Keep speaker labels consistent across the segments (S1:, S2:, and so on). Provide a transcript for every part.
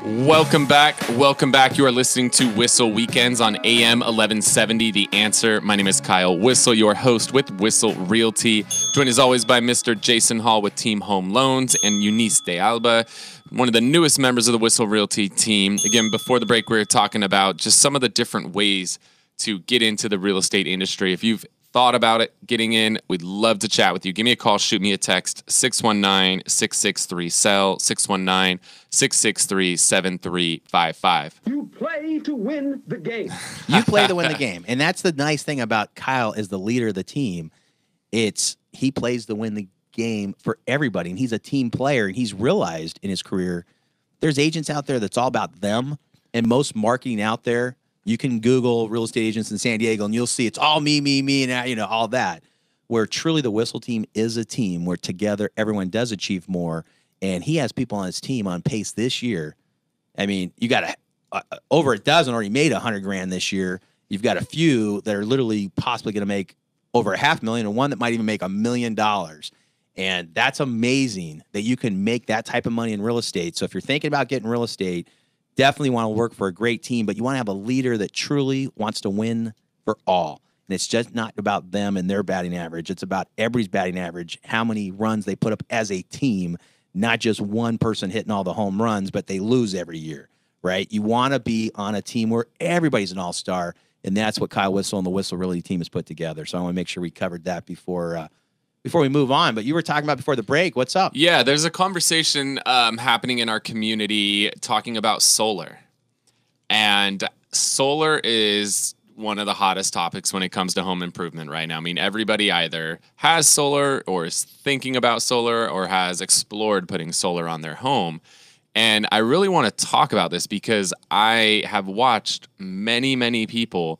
S1: Welcome back. Welcome back. You are listening to Whistle Weekends on AM 1170, The Answer. My name is Kyle Whistle, your host with Whistle Realty. Joined as always by Mr. Jason Hall with Team Home Loans and Eunice De Alba, one of the newest members of the Whistle Realty team. Again, before the break, we were talking about just some of the different ways to get into the real estate industry. If you've thought about it, getting in, we'd love to chat with you. Give me a call, shoot me a text, 619-663-SELL, 619-663-7355.
S2: You play to win the game.
S3: You play to win the game. And that's the nice thing about Kyle as the leader of the team. He plays to win the game for everybody, and he's a team player, and he's realized in his career there's agents out there that's all about them, and most marketing out there, you can Google real estate agents in San Diego, and you'll see it's all me, and all that. Where truly the Whistle team is a team where together everyone does achieve more. And he has people on his team on pace this year. I mean, you got over a dozen already made $100,000 this year. You've got a few that are literally possibly going to make over $500,000, and one that might even make $1 million. And that's amazing that you can make that type of money in real estate. So if you're thinking about getting real estate, definitely want to work for a great team, but you want to have a leader that truly wants to win for all. And it's just not about them and their batting average. It's about everybody's batting average, how many runs they put up as a team, not just one person hitting all the home runs, but they lose every year, right? You want to be on a team where everybody's an all-star, and that's what Kyle Whistle and the Whistle Realty team has put together. So I want to make sure we covered that before we move on. But you were talking about before the break. What's up?
S1: Yeah, there's a conversation happening in our community talking about solar. And solar is one of the hottest topics when it comes to home improvement right now. I mean, everybody either has solar or is thinking about solar or has explored putting solar on their home. And I really want to talk about this because I have watched many, many people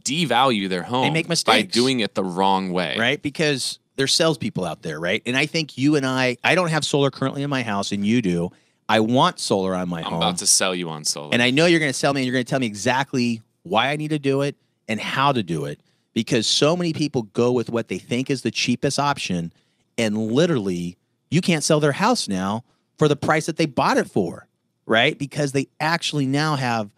S1: devalue their home
S3: They make mistakes
S1: by doing it the wrong way.
S3: Right? Because there's salespeople out there, right? And I think you and I don't have solar currently in my house, and you do. I want solar on my home.
S1: I'm about to sell you on solar.
S3: And I know you're going to sell me, and you're going to tell me exactly why I need to do it and how to do it, because so many people go with what they think is the cheapest option, and literally you can't sell their house now for the price that they bought it for, right? Because they actually now have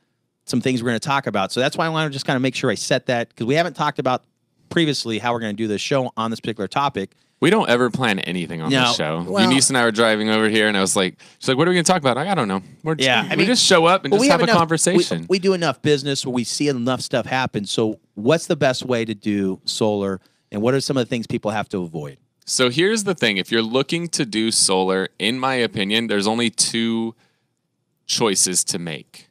S3: some things we're going to talk about. So that's why I want to just kind of make sure I set that, because we haven't talked about previously how we're going to do this show on this particular topic.
S1: We don't ever plan anything on this show.
S3: Well,
S1: Eunice and I were driving over here, and I was like, she's like, what are we going to talk about? I don't know. We just show up and just have a conversation.
S3: We do enough business where we see enough stuff happen. So what's the best way to do solar, and what are some of the things people have to avoid?
S1: So here's the thing. If you're looking to do solar, in my opinion, there's only two choices to make.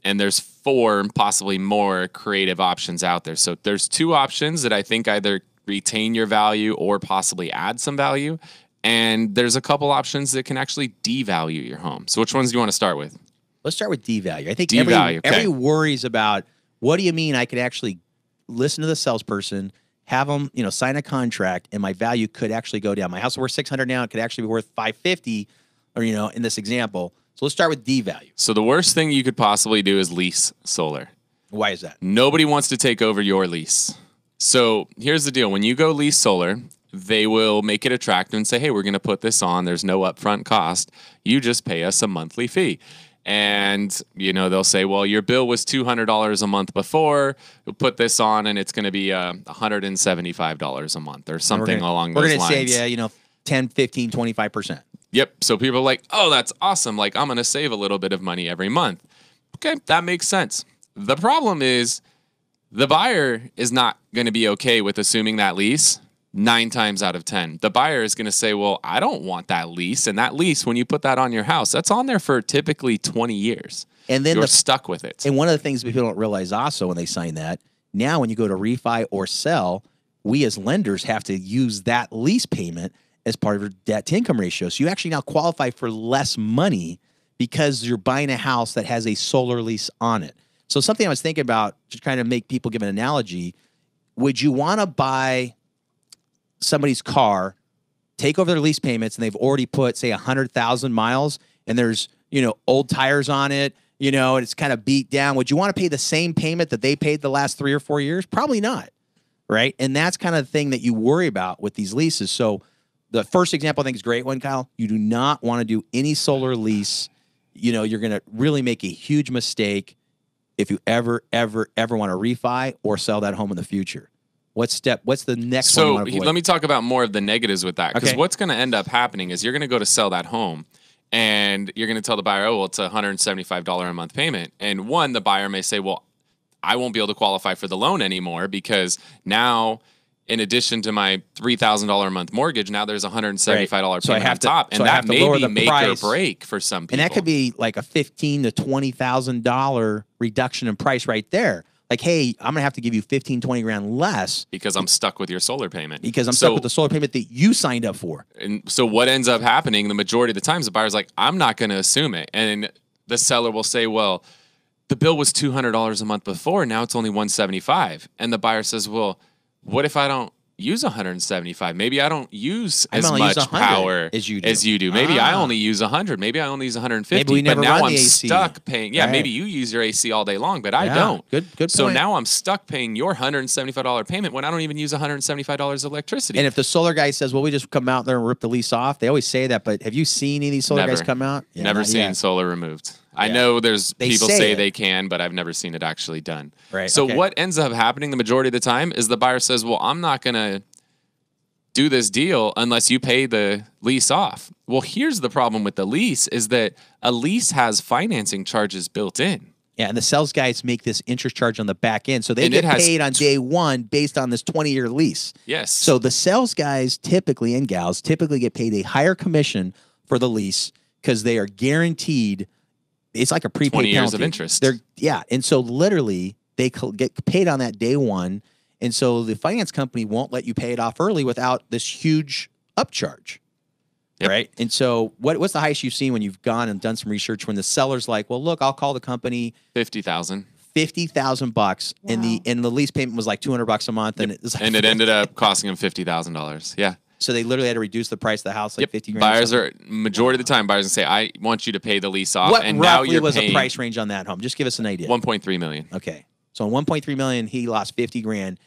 S1: And there's 4, possibly more creative options out there. So there's 2 options that I think either retain your value or possibly add some value. And there's a couple options that can actually devalue your home. So which ones do you want to start with?
S3: Let's start with devalue. I think
S1: devalue,
S3: everybody worries about, what do you mean I could actually listen to the salesperson, have them, sign a contract, and my value could actually go down. My house is worth $600 now. It could actually be worth $550, or, in this example. So let's start with devalue.
S1: So the worst thing you could possibly do is lease solar.
S3: Why is that?
S1: Nobody wants to take over your lease. So here's the deal. When you go lease solar, they will make it attractive and say, hey, we're going to put this on. There's no upfront cost. You just pay us a monthly fee. And, they'll say, well, your bill was $200 a month before. We'll put this on, and it's going to be $175 a month or something along those lines.
S3: We're going to save you, 10, 15, 25%.
S1: Yep. So people are like, oh, that's awesome. Like, I'm going to save a little bit of money every month. Okay, that makes sense. The problem is the buyer is not going to be okay with assuming that lease 9 times out of 10. The buyer is going to say, well, I don't want that lease. And that lease, when you put that on your house, that's on there for typically 20 years. And then you're stuck with it.
S3: And one of the things people don't realize also when they sign that, now when you go to refi or sell, we as lenders have to use that lease payment as part of your debt to income ratio. So you actually now qualify for less money because you're buying a house that has a solar lease on it. So something I was thinking about, just trying to make people give an analogy, would you want to buy somebody's car, take over their lease payments, and they've already put, say, 100,000 miles, and there's, old tires on it, and it's kind of beat down? Would you want to pay the same payment that they paid the last 3 or 4 years? Probably not, right? And that's kind of the thing that you worry about with these leases. So the first example I think is a great one, Kyle. You do not want to do any solar lease you're going to really make a huge mistake if you ever want to refi or sell that home in the future. What's the next one you
S1: So
S3: want to avoid?
S1: let me talk about more of the negatives with that. Because
S3: Okay.
S1: what's going to end up happening is you're going to go to sell that home and you're going to tell the buyer, oh, well, it's a $175 a month payment. And one, the buyer may say, well, I won't be able to qualify for the loan anymore because now, in addition to my $3,000 a month mortgage, now there's a $175
S3: Right. So I
S1: payment
S3: have
S1: on
S3: to-
S1: top. And
S3: so I
S1: that
S3: have to
S1: may
S3: lower
S1: be
S3: the
S1: make or
S3: price.
S1: break for some people.
S3: And that could be like a $15,000 to $20,000 reduction in price right there. Like, hey, I'm gonna have to give you 15, 20 grand less
S1: because I'm stuck with your solar payment.
S3: because I'm stuck with the solar payment that you signed up for.
S1: And so what ends up happening the majority of the times, the buyer's like, I'm not going to assume it. And the seller will say, well, the bill was $200 a month before. Now it's only $175. And the buyer says, well, what if I don't use $175? Maybe I don't use as
S3: only use
S1: much
S3: 100
S1: power
S3: as you do.
S1: Maybe I
S3: Ah.
S1: only use 100. Maybe I only use 150.
S3: Maybe we never
S1: but now
S3: run
S1: I'm
S3: the AC.
S1: stuck paying. Yeah,
S3: Right.
S1: maybe you use your AC all day long, but I
S3: Yeah,
S1: don't.
S3: good
S1: So
S3: point.
S1: now I'm stuck paying your $175 payment when I don't even use $175 of electricity.
S3: And if the solar guy says, well, we just come out there and rip the lease off, they always say that, but have you seen any of these solar
S1: Never.
S3: guys come out? Yeah,
S1: Never
S3: not
S1: seen
S3: yet.
S1: solar removed. I
S3: Yeah.
S1: know there's
S3: They
S1: people
S3: say
S1: say
S3: it.
S1: they can, but I've never seen it actually done.
S3: Right,
S1: So
S3: okay.
S1: what ends up happening the majority of the time is the buyer says, well, I'm not going to do this deal unless you pay the lease off. Well, here's the problem with the lease is that a lease has financing charges built in.
S3: Yeah, and the sales guys make this interest charge on the back end. So they
S1: And
S3: get
S1: it has
S3: paid on day one based on this 20-year lease.
S1: Yes.
S3: So the sales guys typically and gals typically get paid a higher commission for the lease because they are guaranteed. It's like a prepaid
S1: 20 years
S3: penalty.
S1: of interest.
S3: And so literally they get paid on that day one, and so the finance company won't let you pay it off early without this huge upcharge.
S1: Yep.
S3: Right. And so what's the highest you've seen when you've gone and done some research when the seller's like, well, look, I'll call the company.
S1: 50,000.
S3: $50,000 and the lease payment was like $200 a month, and it was like,
S1: And it ended up costing them $50,000. Yeah.
S3: so they literally had to reduce the price of the house like
S1: Yep.
S3: 50 grand.
S1: Buyers are majority of the time buyers will say, I want you to pay the lease off.
S3: What
S1: and now
S3: roughly
S1: you're
S3: was
S1: paying
S3: the price range on that home? Just give us an idea.
S1: 1.3 million.
S3: Okay, so on 1.3 million, he lost 50 grand,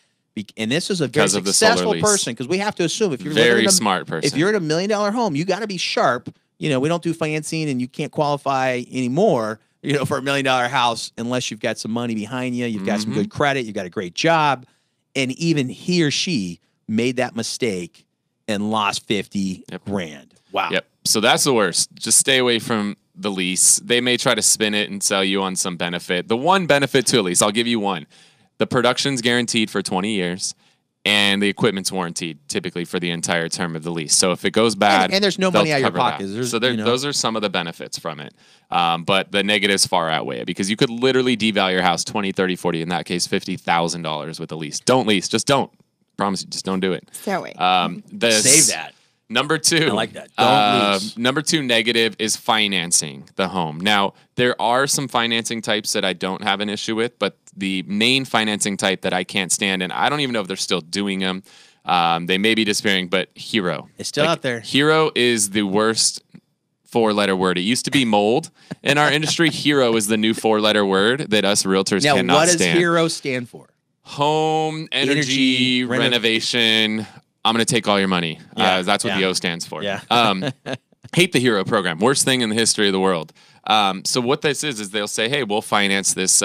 S3: and this is a very
S1: Because of the solar
S3: successful
S1: lease.
S3: person because we have to assume if you're
S1: Very
S3: living in a,
S1: smart person.
S3: If you're in $1 million home, you got to be sharp. We don't do financing, and you can't qualify anymore. For $1 million house unless you've got some money behind you, you've got some good credit, you've got a great job, and even he or she made that mistake and lost 50 grand. Wow.
S1: Yep. So that's the worst. Just stay away from the lease. They may try to spin it and sell you on some benefit. The one benefit to a lease, I'll give you one. The production's guaranteed for 20 years. And the equipment's warranted typically for the entire term of the lease. So if it goes bad,
S3: And there's no
S1: they'll
S3: money out of your
S1: cover that.
S3: pocket. There's,
S1: So those are some of the benefits from it. But the negatives far outweigh it because you could literally devalue your house 20, 30, 40, in that case, $50,000 with a lease. Don't lease. Just don't. Promise you, just don't do it.
S4: So wait.
S3: Save that.
S1: Number two.
S3: I like that. Don't lease.
S1: Number two negative is financing the home. Now, there are some financing types that I don't have an issue with, but the main financing type that I can't stand, and I don't even know if they're still doing them. They may be disappearing, but Hero.
S3: It's still out there.
S1: Hero is the worst four-letter word. It used to be mold in our industry. Hero is the new four-letter word that us realtors
S3: Now,
S1: cannot
S3: what does
S1: stand.
S3: HERO stand for?
S1: Home, energy, renovation. I'm going to take all your money.
S3: Yeah,
S1: That's what the
S3: yeah.
S1: O stands for.
S3: Yeah.
S1: Hate the Hero program. Worst thing in the history of the world. So what this is they'll say, hey, we'll finance this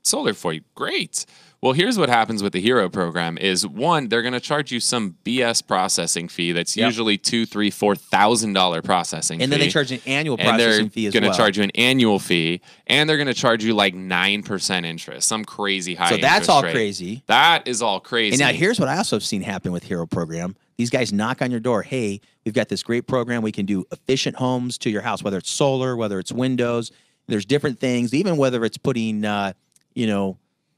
S1: solar for you. Great. Well, here's what happens with the Hero program is one, they're going to charge you some BS processing fee that's usually $2,000, $3,000, $4,000 processing fee.
S3: And then they charge an annual
S1: And they're
S3: processing fee as well.
S1: going to charge you an annual fee, and they're going to charge you like 9% interest, some crazy high.
S3: So that's
S1: interest
S3: all
S1: rate.
S3: crazy.
S1: That is all crazy.
S3: And now here's what I also have seen happen with Hero program. These guys knock on your door. Hey, we've got this great program. We can do efficient homes to your house, whether it's solar, whether it's windows. There's different things, even whether it's putting,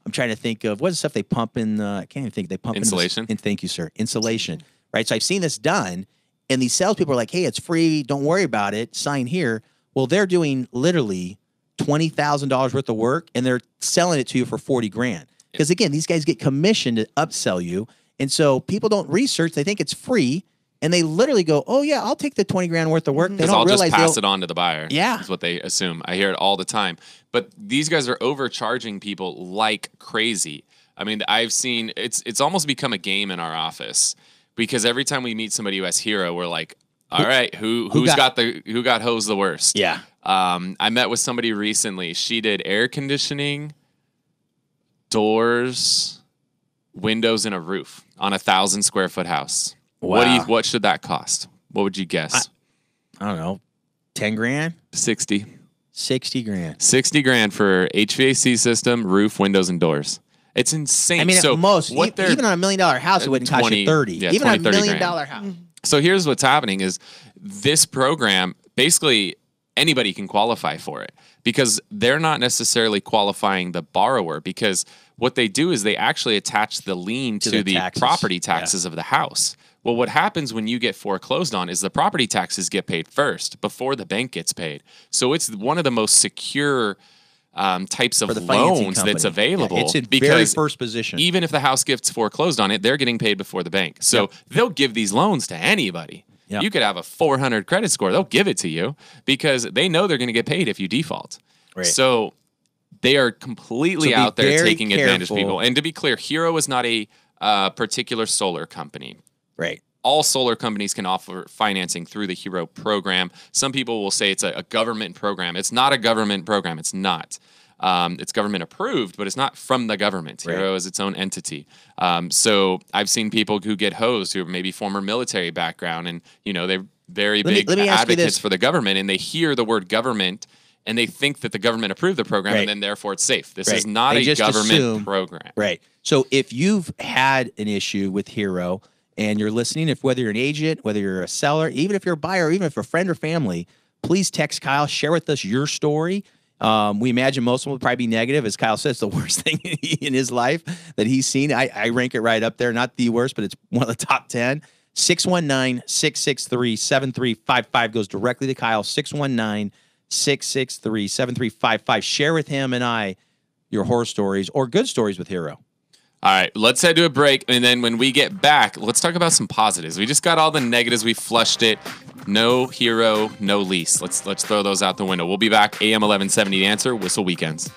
S3: I'm trying to think of what's the stuff they pump in. I can't even think. They pump
S1: Insulation?
S3: And thank you, sir. Insulation. Right. So I've seen this done, and these salespeople are like, "Hey, it's free. Don't worry about it. Sign here." Well, they're doing literally $20,000 worth of work, and they're selling it to you for 40 grand. Because again, these guys get commissioned to upsell you, and so people don't research. They think it's free, and they literally go, "Oh yeah, I'll take the 20 grand worth of work." They
S1: Because
S3: don't
S1: I'll just
S3: realize
S1: pass
S3: they'll-
S1: it on to the buyer.
S3: Yeah.
S1: Is what they assume. I hear it all the time. But these guys are overcharging people like crazy. I mean, I've seen it's almost become a game in our office because every time we meet somebody who has Hero, we're like, all right, who got hosed the worst?
S3: Yeah.
S1: I met with somebody recently. She did air conditioning, doors, windows, and a roof on a 1,000 square foot house.
S3: Wow.
S1: What should that cost? What would you guess?
S3: I don't know, 10 grand,
S1: 60.
S3: 60 grand.
S1: 60 grand for HVAC system, roof, windows, and doors. It's insane.
S3: I mean,
S1: so
S3: at most,
S1: what they're
S3: even on $1 million house, it wouldn't cost
S1: 20,
S3: you 30.
S1: yeah,
S3: Even
S1: 20,
S3: on a $1 million
S1: grand.
S3: house.
S1: So here's what's happening is this program, basically anybody can qualify for it because they're not necessarily qualifying the borrower, because what they do is they actually attach the lien to the
S3: taxes.
S1: property taxes of the house. Well, what happens when you get foreclosed on is the property taxes get paid first before the bank gets paid. So it's one of the most secure types of
S3: For the financing
S1: loans
S3: company.
S1: that's available.
S3: Yeah, it's in very
S1: because
S3: first position.
S1: even if the house gets foreclosed on it, they're getting paid before the bank. So they'll give these loans to anybody.
S3: Yep.
S1: You could have a 400 credit score. They'll give it to you because they know they're going to get paid if you default.
S3: Right.
S1: So they are completely
S3: So be
S1: out there
S3: very
S1: taking advantage of
S3: careful.
S1: people. And to be clear, Hero is not a particular solar company.
S3: Right.
S1: All solar companies can offer financing through the Hero program. Some people will say it's a government program. It's not a government program. It's not. It's government approved, but it's not from the government.
S3: Right.
S1: Hero is its own entity. So I've seen people who get hosed who are maybe former military background, and they're very big
S3: let me ask you
S1: advocates
S3: this.
S1: for the government, and they hear the word government and they think that the government approved the program,
S3: Right.
S1: and then therefore it's safe. This
S3: Right.
S1: is not
S3: They
S1: a
S3: just
S1: government
S3: assume-
S1: program.
S3: Right. So if you've had an issue with Hero and you're listening, if whether you're an agent, whether you're a seller, even if you're a buyer, even if a friend or family, please text Kyle, share with us your story. We imagine most of them will probably be negative. As Kyle says, the worst thing in his life that he's seen. I rank it right up there. Not the worst, but it's one of the top 10. 619-663-7355 goes directly to Kyle. 619-663-7355. Share with him and I your horror stories or good stories with Hero.
S1: All right, let's head to a break, and then when we get back, let's talk about some positives. We just got all the negatives. We flushed it. No Hero, no lease. Let's throw those out the window. We'll be back. AM 1170 The Answer, Whistle Weekends.